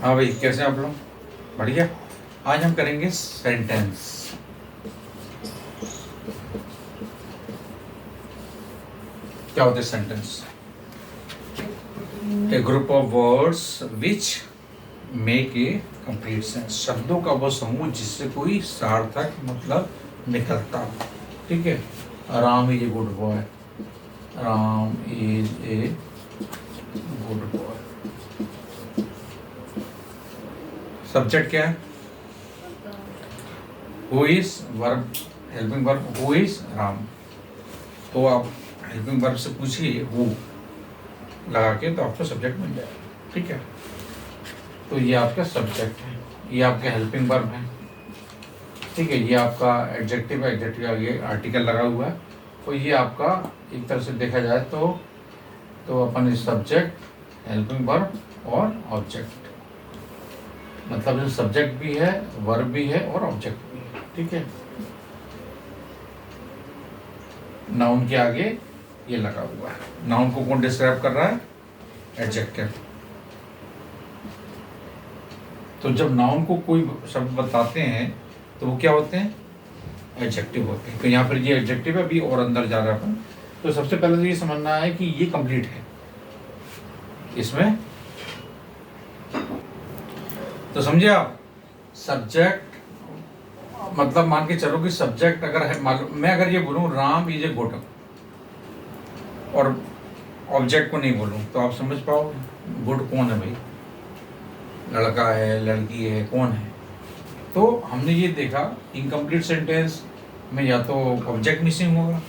हाँ भाई, कैसे हैं आप लोग? बढ़िया। आज हम करेंगे सेंटेंस। क्या होते हैं sentence? A group of words which make a complete sense. शब्दों का वो समूह जिससे कोई सार्थक मतलब निकलता हो। ठीक है। Ram is a good boy. Ram is a good boy. Subject क्या है? Who is verb, helping verb who is Ram. तो आप हेल्पिंग वर्ब से पूछिए हु लगा के, तो आपको सब्जेक्ट मिल जाएगा। ठीक है। तो ये आपका सब्जेक्ट है, ये आपका हेल्पिंग वर्ब है। ठीक है। ये आपका एडजेक्टिव है, एडजेक्टिव आगे आर्टिकल लगा हुआ है। तो ये आपका एक तरह से देखा जाए तो अपन इस सब्जेक्ट, हेल्पिंग वर्ब और ऑब्जेक्ट, मतलब जो सब्जेक्ट भी है, वर्ब भी है और ऑब्जेक्ट भी है। ठीक है। नाउन के आगे ये लगा हुआ है। नाउन को कौन डिस्क्राइब कर रहा है? एडजेक्टिव। तो जब नाउन को कोई शब्द बताते हैं तो वो क्या होते हैं? एडजेक्टिव होते हैं। तो यहाँ पर ये एडजेक्टिव है, अभी और अंदर जा रहा है अपन। तो सबसे पहले तो ये समझना है कि ये कंप्लीट है इसमें। तो समझे आप? सब्जेक्ट मतलब मान के चलो कि सब्जेक्ट अगर है, मैं अगर ये बोलूं राम इज ए गुड और ऑब्जेक्ट को नहीं बोलूं तो आप समझ पाओगे गुड कौन है भाई? लड़का है, लड़की है, कौन है? तो हमने ये देखा इनकम्प्लीट सेंटेंस में या तो ऑब्जेक्ट मिसिंग होगा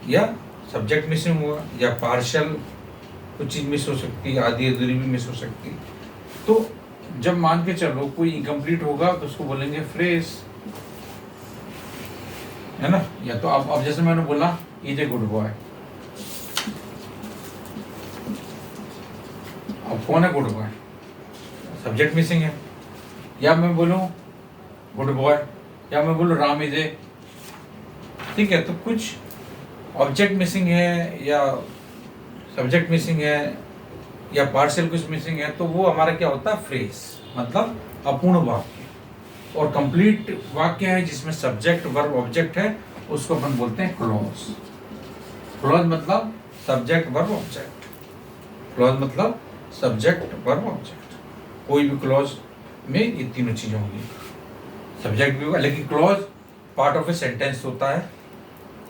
या सब्जेक्ट मिसिंग होगा या पार्शियल कुछ चीज़ मिस हो सकती है, आधी अधूरी भी मिस हो सकती है। तो जब मान के चलो कोई इनकम्प्लीट होगा तो उसको बोलेंगे फ्रेज, है ना? या तो अब जैसे मैंने बोला इज ए गुड बॉय, अब कौन है गुड बॉय? सब्जेक्ट मिसिंग है। या मैं बोलूं गुड बॉय, या मैं बोलूं राम इज ए, ठीक है, तो कुछ ऑब्जेक्ट मिसिंग है या सब्जेक्ट मिसिंग है या पार्शियल कुछ मिसिंग है, तो वो हमारा क्या होता है? फ्रेज, मतलब अपूर्ण वाक्य। और कंप्लीट वाक्य है जिसमें सब्जेक्ट वर्ब ऑब्जेक्ट है, उसको अपन बोलते हैं क्लॉज। क्लॉज मतलब सब्जेक्ट वर्ब ऑब्जेक्ट। क्लॉज मतलब सब्जेक्ट वर्ब ऑब्जेक्ट। कोई भी क्लॉज में ये तीनों चीजें होंगी। सब्जेक्ट भी होगा, लेकिन clause part of a sentence होता है।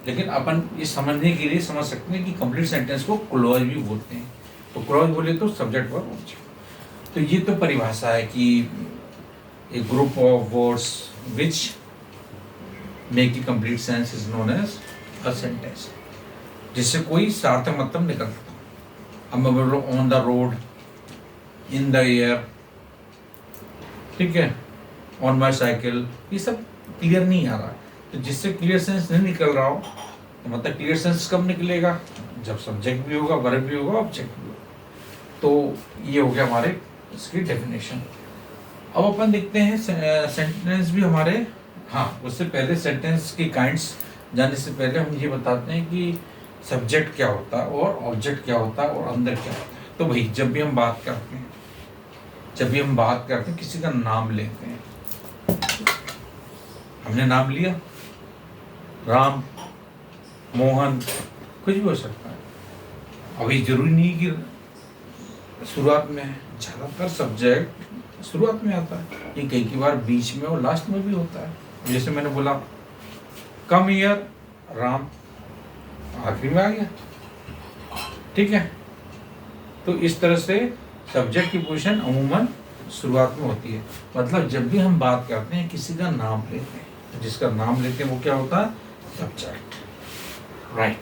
लेकिन अपन ये समझने के लिए समझ सकते हैं कि कंप्लीट सेंटेंस को क्लॉज भी बोलते हैं। तो क्लॉज बोले तो सब्जेक्ट वर्ब ऑब्जेक्ट। तो ये तो परिभाषा है कि a group of words which make the complete sense is known as a sentence, जिससे कोई सार्थक मतलब निकलता। अब मैं बोल रहा हूँ on the road, in the air, ठीक है, ऑन माई साइकिल, ये सब क्लियर नहीं आ रहा। तो जिससे क्लियर सेंस नहीं निकल रहा हो तो मतलब क्लियर सेंस कब निकलेगा? जब सब्जेक्ट भी होगा, वर्ब भी होगा, ऑब्जेक्ट भी होगा। तो ये हो गया हमारे इसकी डेफिनेशन। अब अपन देखते हैं सेंटेंस भी हमारे। हाँ, उससे पहले सेंटेंस की काइंड्स जानने से पहले हम ये बताते हैं कि सब्जेक्ट क्या होता है और ऑब्जेक्ट क्या होता है और अंदर क्या होता है। तो भाई जब भी हम बात करते हैं किसी का नाम लेते हैं, हमने नाम लिया राम, मोहन, कुछ भी हो सकता है। अभी जरूरी नहीं कि शुरुआत में है, ज़्यादातर सब्जेक्ट शुरुआत में आता है। ये कई बार बीच में और लास्ट में भी होता है। जैसे मैंने बोला कम हियर राम, आखिरी में आ गया। ठीक है। तो इस तरह से सब्जेक्ट की पोजीशन अमूमन शुरुआत में होती है। मतलब जब भी हम बात करते हैं किसी का नाम लेते हैं, तो जिसका नाम लेते हैं वो क्या होता है? सब्जेक्ट। राइट।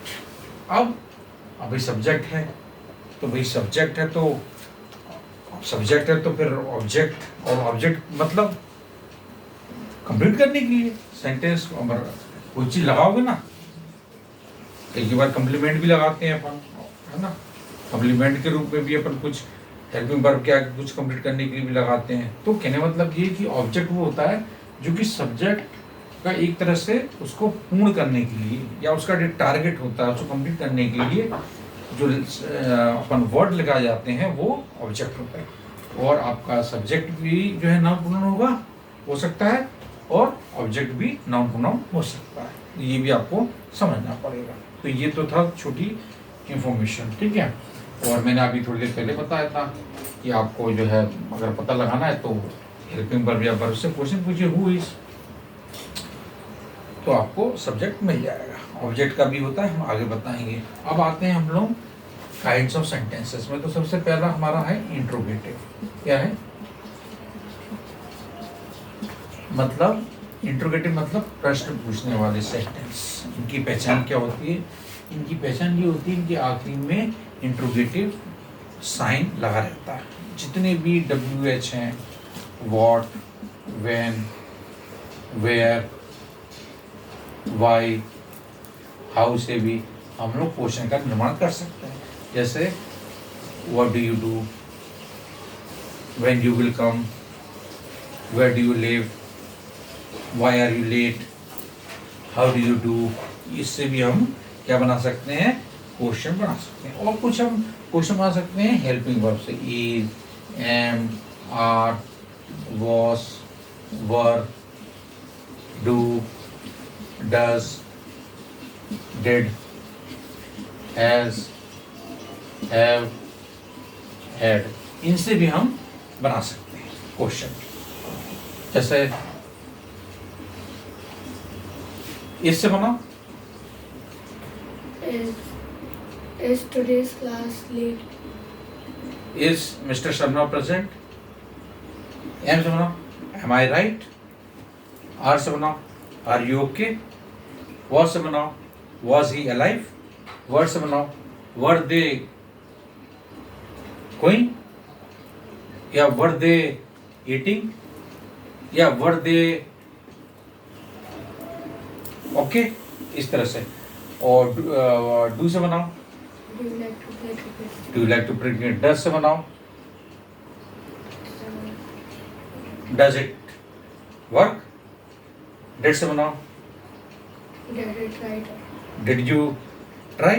अब भाई सब्जेक्ट है तो भाई सब्जेक्ट है तो फिर ऑब्जेक्ट, और ऑब्जेक्ट मतलब कंप्लीट करने के लिए सेंटेंस कोई चीज लगाओगे ना। कई बार कम्प्लीमेंट भी लगाते हैं अपन, है ना? कम्प्लीमेंट के रूप में भी अपन कुछ हेल्पिंग वर्ब के आगे कुछ कंप्लीट करने के लिए भी लगाते हैं। तो कहने मतलब ये कि ऑब्जेक्ट वो होता है जो कि सब्जेक्ट का एक तरह से उसको पूर्ण करने के लिए या उसका जो टारगेट होता है उसको कंप्लीट करने के लिए जो अपन वर्ड लगाए जाते हैं वो ऑब्जेक्ट होता है। और आपका सब्जेक्ट भी जो है नाउन प्रोनाउन होगा, हो सकता है, और ऑब्जेक्ट भी नाउन प्रोनाउन हो सकता है। ये भी आपको समझना पड़ेगा। तो ये तो था छोटी इंफॉर्मेशन, ठीक है। और मैंने अभी थोड़ी देर पहले बताया था कि आपको जो है अगर पता लगाना है तो हेल्पिंग वर्ब या वर्ब से क्वेश्चन पूछिए हु इज, तो आपको सब्जेक्ट मिल जाएगा। ऑब्जेक्ट का भी होता है, हम आगे बताएंगे। अब आते हैं हम लोग काइंड्स ऑफ सेंटेंसेस में। तो सबसे पहला हमारा है इंट्रोगेटिव। क्या है मतलब? इंट्रोगेटिव मतलब प्रश्न पूछने वाले सेंटेंस। इनकी पहचान क्या होती है? इनकी पहचान ये होती है, इनके आखिरी में इंट्रोगेटिव साइन लगा रहता है। जितने भी WH हैं, what, when, where, why, how से भी हम लोग क्वेश्चन का निर्माण कर सकते हैं। जैसे what do you do, when you will come, where do you live, why are you late, how do you do. इससे भी हम क्या बना सकते हैं? क्वेश्चन बना सकते हैं। और कुछ हम क्वेश्चन बना सकते हैं हेल्पिंग वर्ब से, is, am, are, was, were, do, does, did, has, have, had. इनसे भी हम बना सकते हैं क्वेश्चन। जैसे इससे बना Is today's class late? Is Mr. Sharma present? M से बनाओ Am I right? R से बनाओ Are you okay? Was से बनाओ Was he alive? Were से बनाओ Were they going? या were they eating? या were they okay? इस तरह से। और do से बनाओ Do you like to play cricket? Do you like to play cricket? Does से बनाओ Does it work? Did से बनाओ Did it right? Did you try?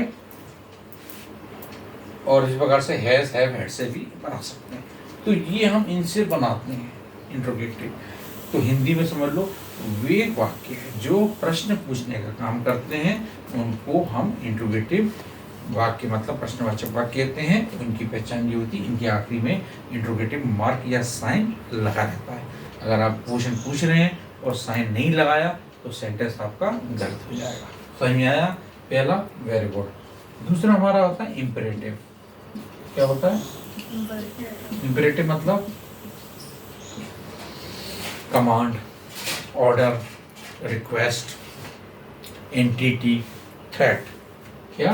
और इस प्रकार से हैज, हैव, हैड से भी बना सकते हैं। तो ये हम इनसे बनाते हैं इंट्रोगेटिव। तो हिंदी में समझ लो वे वाक्य है जो प्रश्न पूछने का काम करते हैं, उनको हम इंट्रोगेटिव वाक्य मतलब प्रश्नवाचक वाक्य कहते हैं। उनकी पहचान ये होती है, इनके आखिरी में इंट्रोगेटिव मार्क या साइन लगा रहता है। अगर आप क्वेश्चन पूछ रहे हैं और साइन नहीं लगाया तो सेंटेंस आपका गलत हो जाएगा। समझ में आया? पहला, वेरी गुड। दूसरा हमारा होता है इम्पेरेटिव। क्या होता है इम्पेरेटिव? मतलब command, order, request, entity, threat. क्या?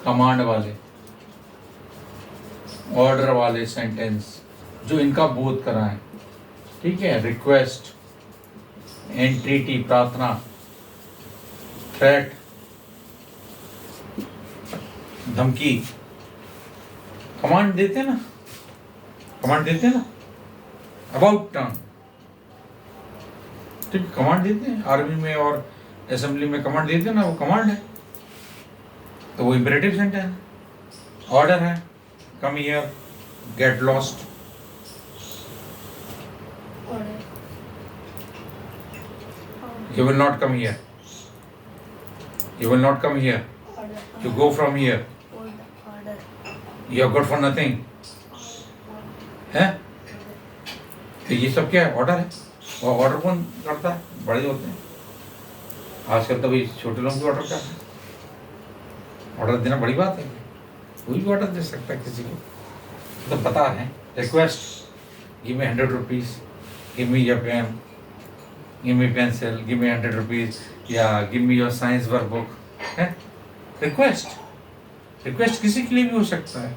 कमांड वाले, ऑर्डर वाले सेंटेंस जो इनका बोध कराएं, ठीक है। रिक्वेस्ट, एंटिटी प्रार्थना, थ्रेट धमकी। कमांड देते ना, कमांड देते ना, अबाउट टर्न, ठीक, कमांड देते हैं। आर्मी में और असेंबली में कमांड देते हैं ना, वो कमांड है, तो वो इंपेरेटिव सेंटेंस है। ऑर्डर है, come here, get lost. Order. You will not come here. You will not come here. Order. You go from here. Order. You are good for nothing. है? तो ये सब क्या है? ऑर्डर है। और ऑर्डर कौन करता है? बड़े होते हैं। आजकल तो भाई छोटे लोग भी ऑर्डर करते हैं। ऑर्डर देना बड़ी बात है। कोई भी ऑर्डर दे सकता है किसी को। तो पता है, request, give me 100 rupees, give me your pen, give me pencil, give me 100 rupees, या give me your science workbook. है रिक्वेस्ट। रिक्वेस्ट किसी के लिए भी हो सकता है।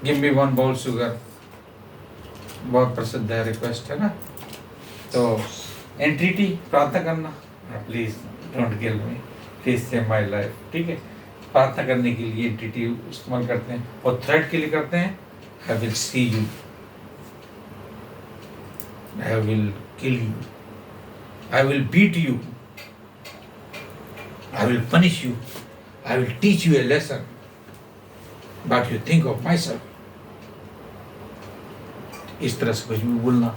गिव मी 1 बाउल शुगर, बहुत प्रसिद्ध है रिक्वेस्ट, है ना। तो एंटिटी, प्रार्थना करना, please don't kill me, please save my life, ठीक है। प्रार्थना करने के लिए एंटिटी इस्तेमाल करते हैं। और थ्रेट के लिए करते हैं, I will see you, I will kill you, I will beat you, I will punish you, I will teach you a lesson, but you think of myself. इस तरह से कुछ भी बोलना,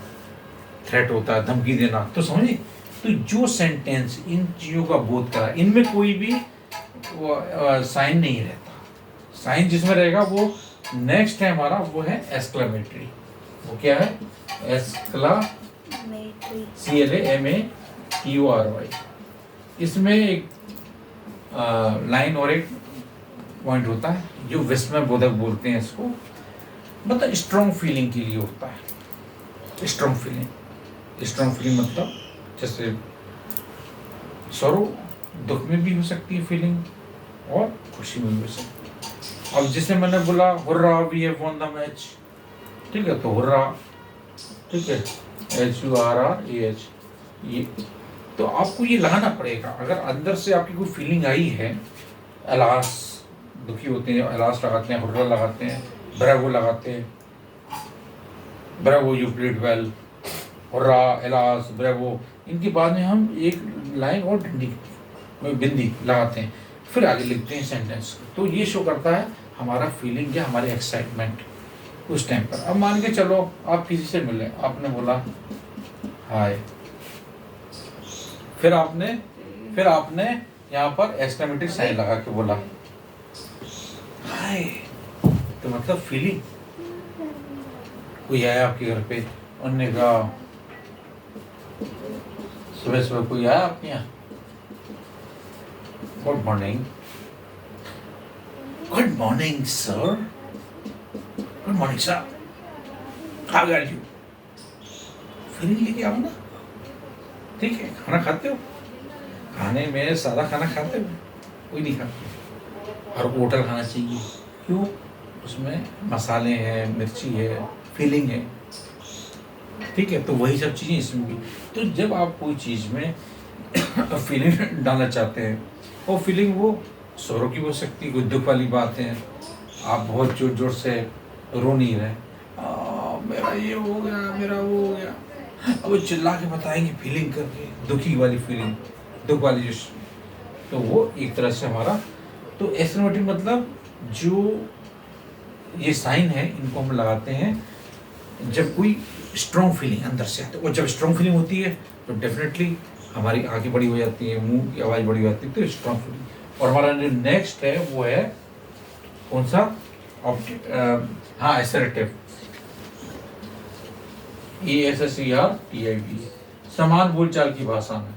थ्रेट होता है, धमकी देना, तो समझिए। तो जो सेंटेंस इन चीज़ों का बोध करा, इनमें कोई भी साइन नहीं रहता। साइन जिसमें रहेगा वो नेक्स्ट है हमारा, वो है एक्सक्लेमेटरी। वो क्या है? Matrix. CLAMATURY। इसमें एक लाइन और एक पॉइंट होता है जो विस्मय बोधक बोलते हैं इसको, मतलब स्ट्रॉन्ग फीलिंग के लिए होता है। स्ट्रॉन्ग फीलिंग मतलब जैसे सरो, दुख में भी हो सकती है फीलिंग और खुशी में भी हो सकती है। अब जैसे मैंने बोला hurrah we have won the match, ठीक है, तो हुर्रा, ठीक है, HURRAH, ये तो आपको ये लगाना पड़ेगा। अगर अंदर से आपकी कोई फीलिंग आई है, एलास, दुखी होते हैं एलास लगाते हैं, हुर्रा लगाते हैं, ब्रेवो लगाते हैं, bravo you played well, hurrah, alas, bravo, इनके बाद में हम एक लाइन और बिंदी लगाते हैं, फिर आगे लिखते हैं सेंटेंस। तो ये शो करता है हमारा फीलिंग या हमारी एक्साइटमेंट उस टाइम पर। अब मान के चलो आप किसी से मिले, आपने बोला हाय, फिर आपने यहाँ पर एक्सक्लेमेटरी साइन लगा के बोला हाय, तो मतलब फीलिंग। कोई आया आपके घर पे, उन्होंने कहा सुबह सुबह कोई आया आपके यहाँ, good morning, good morning sir, good morning sir, how are you, feeling लेके आओ ना, ठीक है। खाना खाते हो? खाने में सादा खाना खाते हो? कोई नहीं खाता। और होटल खाना चाहिए, क्यों? उसमें मसाले हैं, मिर्ची है, फीलिंग है, ठीक है। तो वही सब चीज़ें इसमें भी। तो जब आप कोई चीज़ में फीलिंग डालना चाहते हैं, वो फीलिंग वो सौरों की हो सकती है, कोई दुख वाली बात है, आप बहुत जोर जोर से रो नहीं रहे, मेरा ये हो गया, मेरा वो हो गया, अब वो चिल्ला के बताएंगे फीलिंग करके, दुखी वाली फीलिंग, दुख वाली जो, तो वो एक तरह से हमारा। तो एक्सक्लेमेटरी मतलब जो ये साइन है, इनको हम लगाते हैं जब कोई स्ट्रॉन्ग फीलिंग अंदर से आती है। और जब स्ट्रॉन्ग फीलिंग होती है तो डेफिनेटली हमारी आंखें बड़ी हो जाती है, मुंह की आवाज़ बड़ी हो जाती है, तो स्ट्रॉन्ग फीलिंग। और हमारा जो नेक्स्ट है वो है कौन सा? हाँ, असर्टिव, ASSERTIV, समान बोलचाल की भाषा में।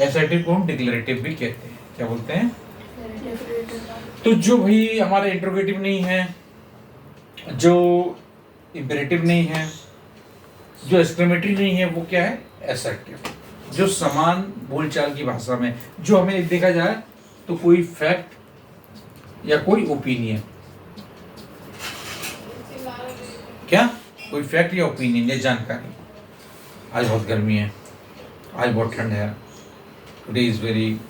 असर्टिव को हम डिक्लेरेटिव भी कहते हैं। क्या बोलते हैं? तो जो भाई हमारे इंट्रोगेटिव नहीं है, जो इंपेरेटिव नहीं है, जो एक्सक्लेमेटरी नहीं है, वो क्या है? असर्टिव। जो समान बोलचाल की भाषा में, जो हमें देखा जाए तो कोई फैक्ट या कोई ओपिनियन, क्या कोई फैक्ट या ओपिनियन या जानकारी, आज बहुत गर्मी है, आज बहुत ठंड है, today is very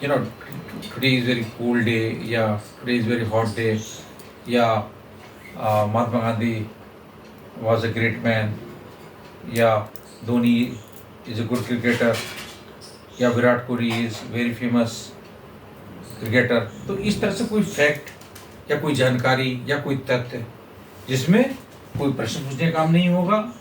today is very cool day, या today is very hot day, या Mahatma Gandhi was a great man, या Dhoni is a good cricketer, या Virat Kohli is very famous cricketer। तो इस तरह से कोई फैक्ट या कोई जानकारी या कोई तथ्य जिसमें कोई प्रश्न पूछने का काम नहीं होगा,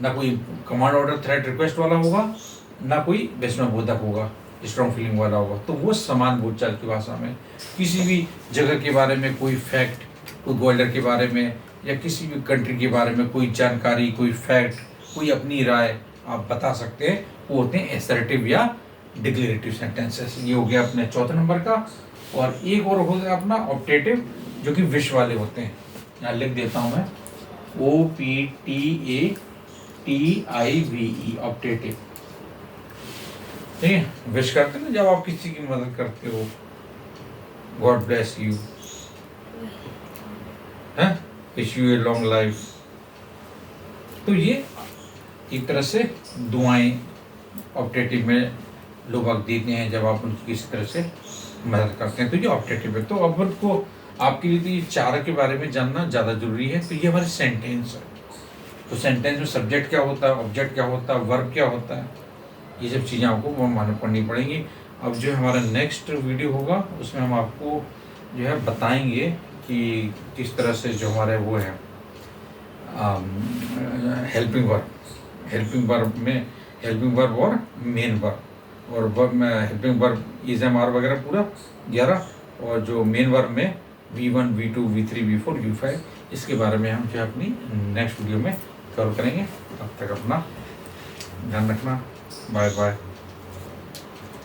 ना कोई कमांड ऑर्डर थ्रेट रिक्वेस्ट वाला होगा, ना कोई विस्मय बोधक होगा, स्ट्रॉन्ग फीलिंग वाला होगा, तो वो समान बोलचाल की भाषा में किसी भी जगह के बारे में कोई फैक्ट, कोई गोल्डर के बारे में या किसी भी कंट्री के बारे में कोई जानकारी, कोई फैक्ट, कोई अपनी राय आप बता सकते हैं, वो होते हैं असर्टिव या डिक्लेरेटिव सेंटेंसेस। ये हो गया अपने चौथे नंबर का। और एक और हो गया अपना ऑप्टेटिव, जो कि विश वाले होते हैं। यहाँ लिख देता हूँ मैं, OPTATIVE, ऑप्टेटिव। ठीक है, विश करते हैं ना जब आप किसी की मदद करते हो, गॉड ब्लेस यू, है, wish U a long life. तो ये एक तरह से दुआएं ऑप्टेटिव में लोग देते हैं जब आप उनकी किसी तरह से मदद करते हैं, तो ये ऑप्टेटिव है। तो अब उनको आपके लिए तो ये चार के बारे में जानना ज़्यादा जरूरी है। तो ये हमारे सेंटेंस है। तो सेंटेंस में सब्जेक्ट क्या होता है, ऑब्जेक्ट क्या होता है, वर्ब क्या होता है, ये सब चीज़ें आपको मालूम पड़नी पड़ेंगी। अब जो हमारा नेक्स्ट वीडियो होगा उसमें हम आपको जो है बताएंगे कि किस तरह से जो हमारे वो है हेल्पिंग वर्ब में हेल्पिंग वर्ब और मेन वर्ब, और वर्ब में helping verb is am are वगैरह पूरा 11, और जो मेन वर्ब में V1 V2 V3 V4 V5, इसके बारे में हम जो है अपनी नेक्स्ट वीडियो में कवर करेंगे। तब तक अपना ध्यान रखना, बाय बाय।